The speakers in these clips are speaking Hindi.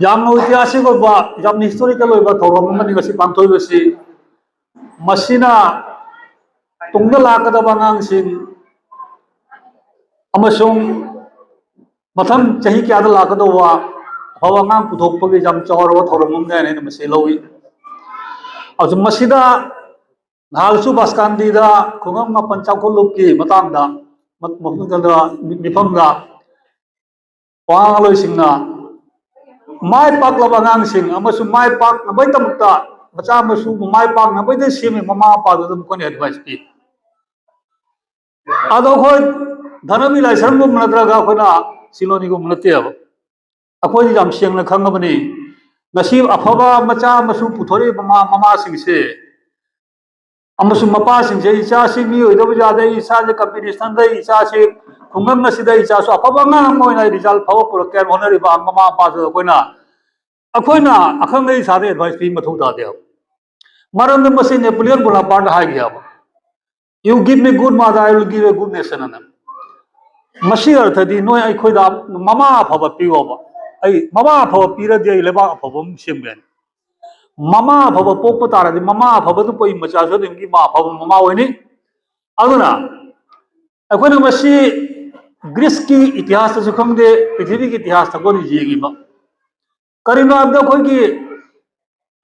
ꯌꯥꯝꯅ ꯏꯇꯤꯍꯥꯁꯤक ꯑꯣꯏꯕ ꯌꯥꯝꯅ ꯍꯤꯁꯇꯣꯔꯤꯀꯦꯜ ꯑꯣꯏꯕ ꯊꯧꯔꯝ ꯑꯃꯅꯤ ꯉꯁꯤ ꯄꯥꯡꯊꯣꯛꯏꯕꯁꯤ ꯃꯁꯤꯅ ꯇꯨꯡꯗ ꯂꯥꯛꯀꯗꯕ ꯑꯉꯥꯡꯁꯤꯡ ꯑꯃꯁꯨꯡ ꯃꯊꯪ ꯆꯍꯤ ꯀꯌꯥꯗ ꯂꯥꯛꯀꯗꯧꯕ ꯑꯐꯕ ꯑꯉꯥꯡ ꯄꯨꯊꯣꯛꯄꯒꯤ ꯌꯥꯝ ꯆꯥꯎꯔꯕ ꯊꯧꯔꯝ ꯑꯃꯅꯤ ꯍꯥꯏꯅ ꯑꯩꯅ ꯃꯁꯤ ꯂꯧꯏ ꯑꯃꯁꯨꯡ ꯃꯁꯤꯗ ꯅꯍꯥꯟꯁꯨ ꯕꯥꯁꯀꯥꯟꯗꯤꯗ ꯈꯨꯡꯒꯪ ꯃꯥꯄꯟ ꯆꯥꯎꯈꯠꯂꯨꯞꯀꯤ ꯃꯇꯥꯡꯗ ꯃꯤꯐꯝꯗ ꯋꯥꯉꯥꯡꯂꯣꯏꯁꯤꯡꯅ ꯃꯥꯏ ꯄꯥꯛꯂꯕ ꯑꯉꯥꯡꯁꯤꯡ ꯑꯃꯁꯨꯡ ꯃꯥꯏ ꯄꯥꯛꯅꯕꯒꯤꯗꯃꯛꯇ ꯃꯆꯥ ꯃꯁꯨꯕꯨ ꯃꯥꯏ ꯄꯥꯛꯅꯕꯒꯤꯗ ꯁꯦꯝꯃꯤ ꯃꯃꯥ ꯃꯄꯥꯗꯨꯗ ꯃꯈꯣꯏꯅ ꯑꯦꯗꯚꯥꯏꯁ ꯄꯤ ꯑꯗꯣ ꯑꯩꯈꯣꯏ ꯙꯅꯕꯤ ꯂꯥꯏꯁ꯭ꯔꯝꯒꯨꯝꯕ ꯅꯠꯇ꯭ꯔꯒ ꯑꯩꯈꯣꯏꯅ ꯁꯤꯂꯣꯅꯤꯒꯨꯝꯕ ꯅꯠꯇꯦꯕ ꯑꯩꯈꯣꯏꯗꯤ ꯌꯥꯝ ꯁꯦꯡꯅ ꯈꯪꯉꯕꯅꯤ ꯉꯁꯤ ꯑꯐꯕ ꯃꯆꯥ ꯃꯁꯨ ꯄꯨꯊꯣꯔꯛꯏꯕ ꯃꯃꯥꯁꯤꯡꯁꯦ ꯑꯃꯁꯨꯡ ꯃꯄꯥꯁꯤꯡꯁꯦ ꯏꯆꯥꯁꯤ ꯃꯤ ꯑꯣꯏꯗꯕ ꯌꯥꯗꯦ ꯏꯆꯥꯁꯦ ꯀꯝꯄꯤꯇꯤꯁꯟꯗ ꯏꯆꯥꯁꯤ ꯈꯨꯡꯒꯪ ꯑꯁꯤꯗ ꯏꯆꯥꯁꯨ ꯑꯐꯕ ꯑꯉꯥꯡ ꯑꯃ ꯑꯣꯏꯅ ꯔꯤꯖꯜ ꯐꯕ ꯄꯨꯔꯛꯀꯦ ꯍꯥꯏꯅ ꯍꯣꯠꯅꯔꯤꯕ ꯃꯃꯥ ꯃꯄꯥꯁꯨ ꯑꯩꯈꯣꯏꯅ ꯑꯈꯪ ꯑꯍꯩ ꯑꯦꯗꯚꯥꯏꯁ ꯄꯤ ꯃꯊꯧ ꯇꯥꯗꯦꯕ ꯃꯔꯝꯗꯤ ꯃꯁꯤ ꯅꯦꯄꯣꯂꯤꯌꯟ ꯕꯣꯅꯥꯄꯥꯔꯠꯅ ꯍꯥꯏꯈꯤꯕ you give me good mother I will give a good nation ꯑꯅ मसी अर्थदी नोई अखोइदा ममा अफब पियोबा आई ममा अफब पीरदि आई लेबा अफब सेमगन ममा अफब पोप तारदि ममा अफब दु पोई मचा जो दिमगी मा अफब ममा होइनि अदुना अखोइना मसी ग्रीस की इतिहास सु खंगदे पृथ्वी की इतिहास तको जेगिबा करिनो अबदा खोइगी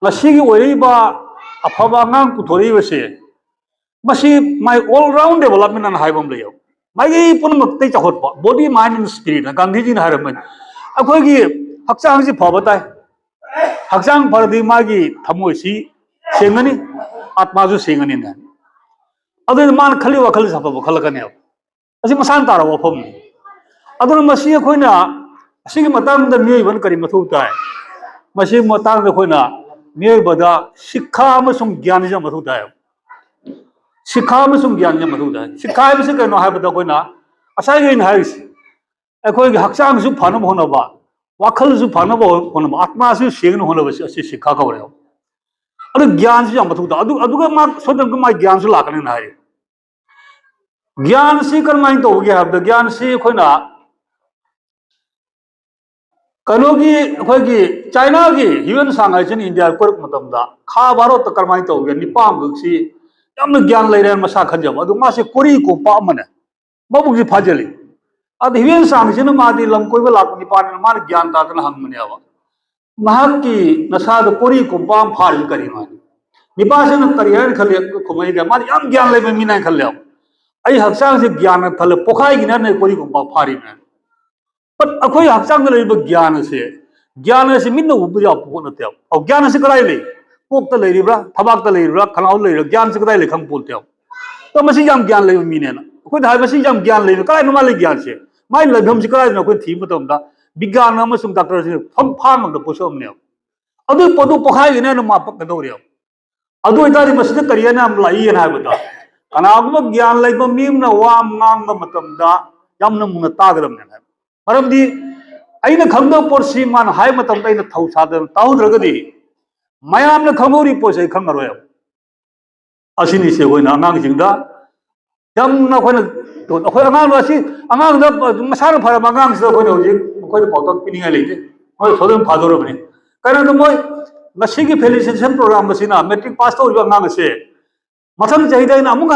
मसीगी ओइरिबा अफब अंगांग पुथोरिबसे मसी माय ऑल राउंड डेवलपमेंट अन हाइबम लेयो मागी पुनमक चाहत body mind and spirit Gandhi ji ने अखोगी हक्चांग से फब ताई हक्चांग फरदी मागी थमोसी सेंगनी आत्मा जो सेंगनी ने अदुन मान खली वखल सफब खलकने असि मसान तारा वफम अदुन मसी अखोइना असिगी मतंग द मियबन करी मथु ताई मसी मतंग द खोइना मियबदा शिक्षा अमसुंग ज्ञान जे मथु ताई शिक्षा ज्ञान शिक्षा है कहो है अखोई हक्चांग फनब होनब वखल फनब होनब आत्मा सेंग होनब शिक्षा कौरे अब ज्ञान से सोदम मा ज्ञान लाकने ज्ञान से कमाय तौगे है ज्ञान से अखोना कहोगी अखोगी चाइना की ह्यूमन सांग इंडिया कोरक खा भारत कमाय तौगे निपाम ज्ञान लेर मसा खजब मासे कोरी कोपा मबुजी फाजली अब हिवेन सांगसीन मादी लम कोई लाप निपान मान ज्ञान तादन हंगमनेब की नसाद कोरी कोपा फारी करी मान निपासन करी है खले खुमई मादी याम ज्ञान लेबे मीना खले आई हक्चांग से ज्ञान खले पोखाई गिना कोरी कोपा फारी में पर अखोई हक्चांग लेबे ज्ञान से मिन्न उब जा पोनते और ज्ञान से कराई ले पोक्त लेरिब्रा थबाक लेरिब्रा खनाउ लेरिब्रा ज्ञान से कदाई लेखम बोलते तो मसी जाम ज्ञान लेबे मीनेना अखोई धाय मसी जाम ज्ञान लेबे कदाई नमाले ज्ञान से माई लेभम से कदाई अखोई थी मतमदा विज्ञान अमसुंग डॉक्टर से फम फाम द पोसमने अदु पदु पोखाई गिना न मा पकदौरे अदु इतारी मसी करियना हम लाई न हाबदा कनागुम ज्ञान लेबे मीमना वाम ngang मतमदा यामना मुना तागदमने मरमदी अइना खंगदो पोरसी मान हाय मतमदा अइना थौ सादन ताउद्रगदी मयाम ने खंगोरी पोसे खंगरोय असिनी से होइना अंगांगसिंगदा यमना खोइना तो अखोय अंगांग असी अंगांगदा मसार फर अंगांगसिदा खोइना होजि खोइना पाउतक पिनिंगा लेते मोय सोदम फादोरबने कारण तो मोय मसीगी फेलिसिटेशन प्रोग्राम मसीना मैट्रिक पास तौरिबा अंगांग से मथम चाहिदा इन अमुक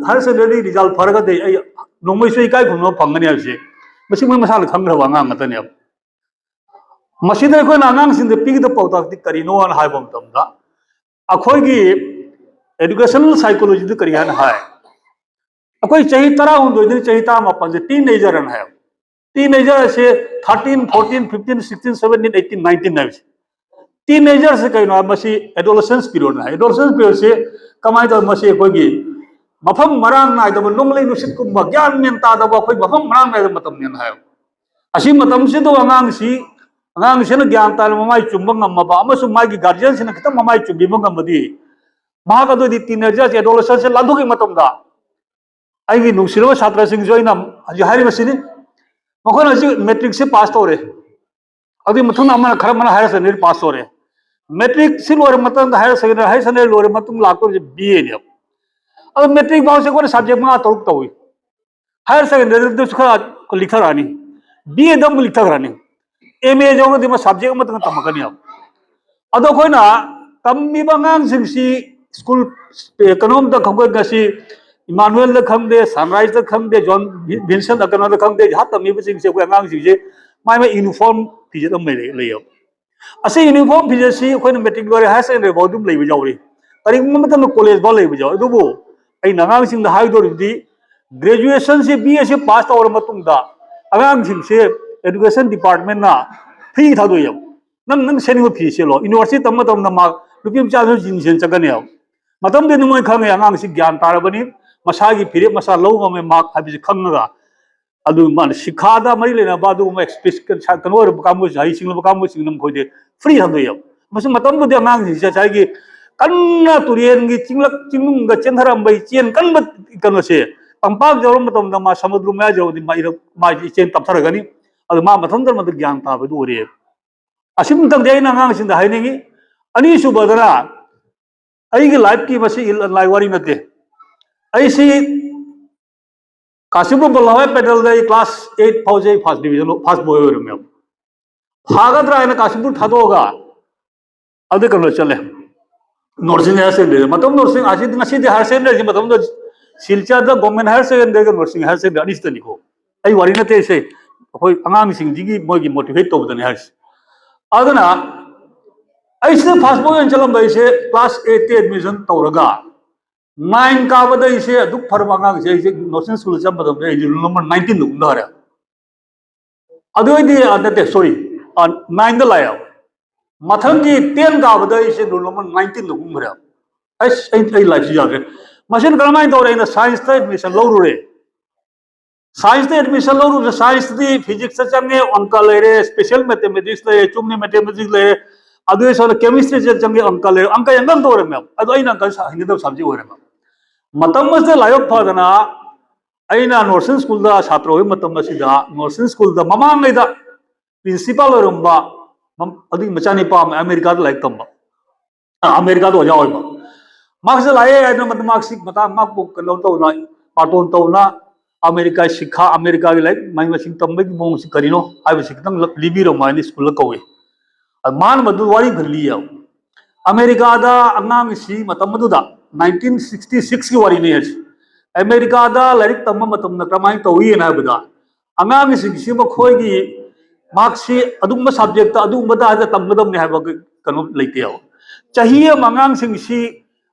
हायर सेकेंडरी रिजल्ट फरगदे अय नोमैसु इकाय खुनो फंगनी हसे मसी मोय मसाल खंगरबा अंगांग गतने मसीद अखोइना अंगांगसिंद पिगद पाउतक करिनो अन हाइबम तमदा अखोइगी एजुकेशनल साइकोलॉजी करी है अखोई चाही 13 चाही 15 से टीनेजर है टीनेजर से 13 14 15 16 17 18 19 है टीनेजर से कहीं मसी एडोलेसेंस पीरियड है एडोलेसेंस पीरियड से कमाई तो मसी अखोइगी मफम मरांग नाइदब नोंगलै नुसित कुम ज्ञान मेन तादब अखोइ मफम मरांग नाइदब मतम नेन है असी मतम से तो अंगांगसी अंगांगसिना ज्ञान ताल ममाई चुंब ngमबा अमसु मागी गार्जियन सिना खितम ममाई चुंबिब ngमदी महागदोदी टीनेजर एडोलेसेंस से लादुगी मतमदा आइगी नुसिरबा छात्र सिंह जोइना हजि हारि मसिनी मखोन हजि मैट्रिक से पास तौरे अदि मथुन अमन खर मन हायर सेकेंडरी पास तौरे मैट्रिक से लोरे मतम हायर सेकेंडरी लोरे मतम लाको बीए ने अब मैट्रिक बाउ से कोन सब्जेक्ट मा तरुक तौई हायर सेकेंडरी दु खरा लिखरानी बीए दम लिखरानी एम ए जो सब्जेक्ट अमतंग तमकनी अदो खोना तमी बंगांगसिंगसी स्कूल कनोम द खगोय गसी इमानुएल द खंगदे सनराइज द खंगदे जॉन विंसेंट द कनो द खंगदे हा तमी बसिंगसे को अंगांगसिंगसे माय यूनिफॉर्म फिजे दम ले असे यूनिफॉर्म फिजे खोना मेट्रिक लोरे हाई सेकेंडरी बौदुम लेबे जावरी करिंगम मतम कॉलेज बा लेबे जाव दुबो आई नगांगसिंग द हाइदोरिदी ग्रेजुएशन से बी एस पास तौर मतुंगदा अगांगसिंगसे एजुकेशन डिपार्टमेंट ना फ्री थादोय नंग सेनिंग फी सेलो यूनिवर्सिटी तम तम नमा लुपिम चासो जिनसेन चगने मतम दे नमोय खंगे आंगांग सि ज्ञान तारबनी मसागी फिरे मसा लौ में मार्क हाबिस खंगगा अदु मान शिखादा मरी लेना बादु म एक्सप्रेस कनवर कामु जाई सिंगल कामु सिंगनम खोदे फ्री हदोय मस मतम बुदे आंगांग सि चाइगी कन्ना तुरियन गी चिंगलक चिंगुंग ग चेंधरम बै चेन कनब कनसे पंपाक जरम मतम नमा समुद्र में जौदी मा चेन तपथरगनी अदु मा मथम दर मत ज्ञान ताबदु ओरे असिम तंग दे आंगांग सिंदा हाइनेगी अनि सुबदना अईगी लाइफ की मसी लाइवारी नते ऐसी कासिबु बलवाय पेडल दे क्लास 8 फाउजे फर्स्ट डिवीजन फर्स्ट बॉय होरम फागद्रा है कासिबु थादोगा अदे कनो चले नर्सिंग हायर सेकेंडरी मतम नर्सिंग आसी ngasi दे हायर सेकेंडरी मतम दो सिलचा द गवर्नमेंट हायर सेकेंडरी ग नर्सिंग हायर सेकेंडरी अनिस्तनी को आई वारी नते से होय आंगांग सिंग जिगी मोगी मोटिवेट तोबदने हायर अदना ऐसे फर्स्ट बॉय चलम बैसे क्लास 8 एडमिशन तौरगा 9 काबद इसे दुख फरम आंगांग से नर्सिंग स्कूल चम बदम नंबर 19 दुम दरे अदोइदी अदते सॉरी 9 द लाया मथंगी 10 काबद इसे नंबर 19 दुम भरे ऐस ऐ लाइफ जागे मशीन करमाय तौरे इन साइंस द एडमिशन लौरुरे साइंस द एडमिशन लौरु साइंस दी फिजिक्स चंगे अंक लेरे स्पेशल मैथमेटिक्स ले चुमने मैथमेटिक्स ले अदुए सोन केमिस्ट्री से चंगे अंक ले अंक यंगन तौरे में अदो इन अंक हिंदी सब्जेक्ट होरे मतम मसे लायक फदना अइना नर्सिंग स्कूल दा छात्र होय मतम सिदा नर्सिंग स्कूल दा ममांग लेदा प्रिंसिपल रंबा अदि मचानी पाम अमेरिका दा लाइक तंबा अमेरिका दा ओजा होय मार्क्स लाए आइना मत मार्क्स मता मार्क बुक कनो तौना पाटोन तौना अमेरिका शिक्षा अमेरिका की लाइक माइ मसिंग तंबे की मोंग करिनो आइ सिखतंग लिबी रो माइनी स्कूल कवे मान मदु वारी भरली या अमेरिका दा अंगांग सी मतम मदुदा 1966 की वारी ने अमेरिका दा लाइक तम मतम न क्रमाई तौई ना बदा अंगांग सी मखोय की मार्क्स सी अदुम सब्जेक्ट अदुम दा तमदम ने हाब कनो लेते हो चाहिए मंगांग सिंग सी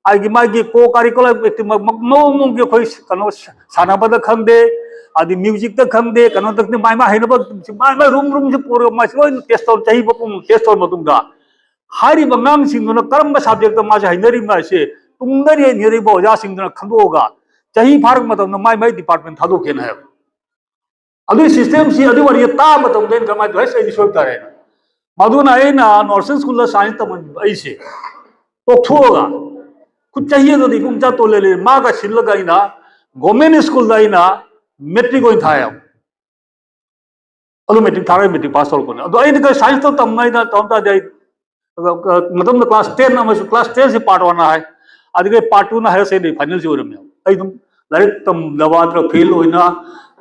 आगे मागी को करिकुलम एक्टिविटी मोंग के खोई कनो सानाबद खंगदे आदि म्यूजिक द खंगदे कनो तक माइ मा हैनब माइ रूम रूम से पूरे माइ टेस्ट तौर चाहिए बपुम टेस्ट तौर मतुंगा हारी बंगाम सिंगनो करम सब्जेक्ट मा हैनरी मा से तुंगरी निरी बोजा सिंगनो खंदोगा चाहिए फारक मतम माइ माइ डिपार्टमेंट थादो केन है अदु सिस्टम सी अदु वरी ता मतम देन कमा जो है सही सोच तारे मधुना एना नर्सिंग स्कूल साइंस तमन ऐसे तोथोगा कुछ चाहिए तो दी कुंचा तो ले माँ का छिल का इना गवर्नमेंट स्कूल दा इना मैट्रिक को थाया अदु मैट्रिक थारे मैट्रिक पास तौर कोने अदु आई साइंस तो तमनाई दा तमता जाई मतलब क्लास 10 ना क्लास 10 से पार्ट 1 है अदगे पार्ट 2 ना है से फाइनल से ओरम आई तुम लाइक तम दवात्र फेल होइना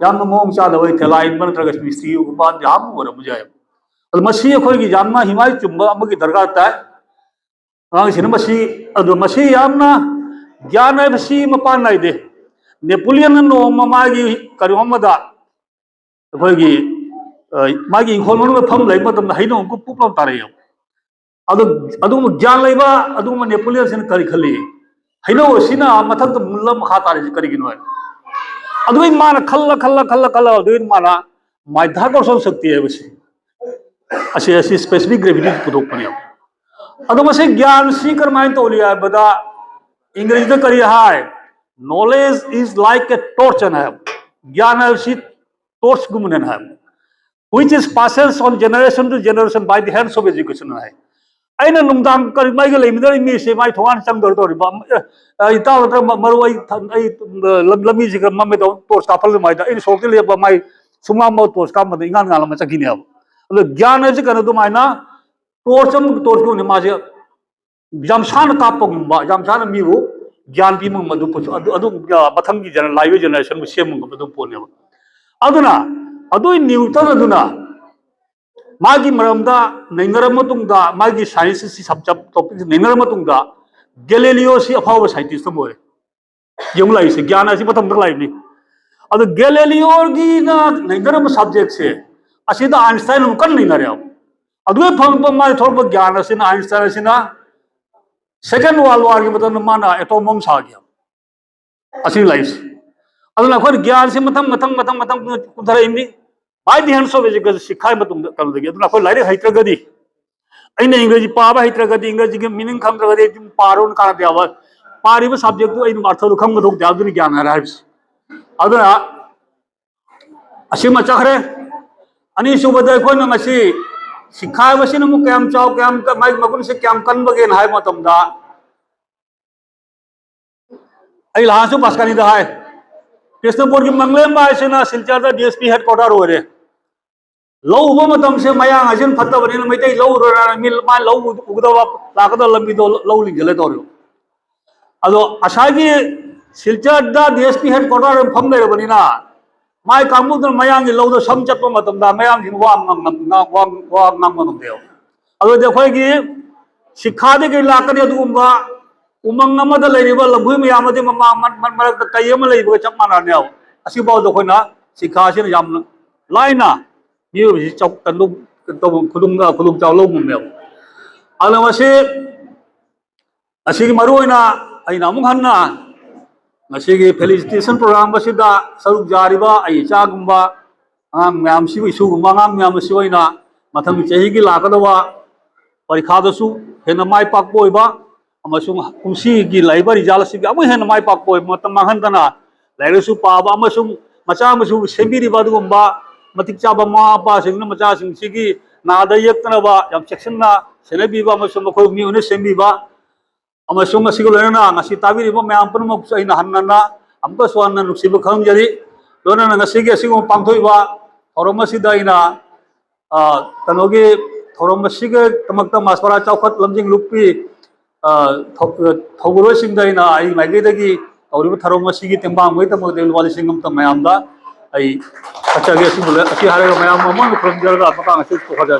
याम मोंग चा दवै थलाइन बन तरग मिस्त्री उबा याम ओरम जाय अदु मसी अखोय की जानना हिमाय चुंबा अमगी दरकार ताय ज्ञान है मपान नाइदे नेपोलियन नो मागी करिमदा अखोगी मागी इंखोल मनु फम लै मतम हैनो को पुपम तारे अदु ज्ञान लेबा अदु नेपोलियन सिन करि खली हैनो सिना मथक मुल्ला मखा तारे करि गिनो अदु मान खल्ला खल्ला खल्ला खल्ला अदु माना माध्याकर्षण शक्ति है बसी असे स्पेसिफिक ग्रेविटी पुदोक पने अदु मसे ज्ञान सी करमाइन तोलिया बदा इंग्लिश में करी हाय knowledge is like a torch and है ज्ञान है सी टॉर्च गुमन है which is passes on generation to generation by the hands of education है अइना नुमदांग करी माइ के लेमिदर मी से माइ थवान संग दर तोरि इता मरु आई लमी से ममे तो टॉर्च काफल माइ दा इन सोकते ले माइ सुमा म टॉर्च का मद इंगान गाल म चकिने अब ज्ञान है कनो दु माइना टॉर्च को ने माजे जामसान कापगुंबा जामसान मीबु ज्ञान पी मदु मथंग की जन लाइव जनरेशन सेम मदु पोने अदुना अदु न्यूटन अदुना मागी मरमदा नैनरम मतुंगदा मागी साइंस सी सब्जेक्ट टॉपिक नैनरम मतुंगदा गैलीलियो सी अफाव साइंटिस्ट मोरे यम लाई से ज्ञान असी मतम तक लाइनी अब गैलीलियो की ना नैनरम सब्जेक्ट से असीदा आइंस्टाइन कन नैनरे अदुए फंग मा थोरब ज्ञान असिना आइंस्टाइन असिना सेकंड वर्ल्ड वार की मतलब माना एटॉम बम सा गया असी लाइफ अदुना खोर ज्ञान से मतम मतम मतम मतम कुधर इमी by the hands of education सिखाई मतुंग कलदगी अदुना खोर लाइरे हैत्रगदी अइने इंग्रेजी पाबा हैत्रगदी इंग्रेजी के मीनिंग खंगद्रगदी पारोन का देवा पारिब सब्जेक्ट तो इन अर्थ खंग दो देवदुनि ज्ञान राइब्स अदुना असिमा चखरे अनि सुबदा कोन ngasi सिखाई बसिन मु कैम चाव कैम माइ मगुन से कैम कन बगेन हाय मतमदा आई लासु पासकानी दा हाय कृष्णपुर की मंगलेम बायसेना सिलचर दा डीएसपी हेडक्वार्टर होरे लौ उब मतम से मया अजिन फत्ता बने मैतै लौ मिल मा लौ उगदवा लाकदा लंबी दो लौ लिंगले तोरो अदो असागी सिलचर दा डीएसपी हेडक्वार्टर फम ले बनिना माइ कांगुदन मयांग लौद सम चतप मतमदा मयांग जिन वा नाम देव अदो देखोय की शिक्षा दे के लाकने अदुगुंबा उमंग नमद लेरिबा लंबुय मयामदे ममा मरक कयम लेरिबा चप मानाने असी बाव दखोयना शिक्षा से याम लाइना ये चौ तंदु तो खुदुम चावलो मुमेव अलमसे असी मरुइना अइना मुखन्ना ngasi felicitation program basida saruk jariba ai chagumba ang myam si isu gumba ang myam si oina mathang chehi gi lakadawa parikha da su hena mai pak boiba amasung kumsi gi laiba result si amu hena mai pak boi matam mahan dana lairu su pa ba amasung macha amasung sembi ri badu gumba matik cha ba ma pa sing na macha sing si gi na da yakna ba yam section na senabi ba amasung ko mi une sembi ba अमसुंग असिगो लेना ngasi tabiribo मैम पुनमक अइना हन्नना अमको स्वान नुक्सिब खंगजरि लोना ngasi असिगो पांथोइबा थोरम असिदा इना कनोगे थोरम असिगे तमकता मासपरा चौखत लमजिंग लुपी थौगुरो सिंगदाइना आई माइगेदगी तौरिबो थोरम असिगी तेंबांग मै तमक देल वाली सिंगम त मैमदा आई अच्छा गे असिबुले असि हारे मैम ममन खंगजरदा पता ngasi तो खजा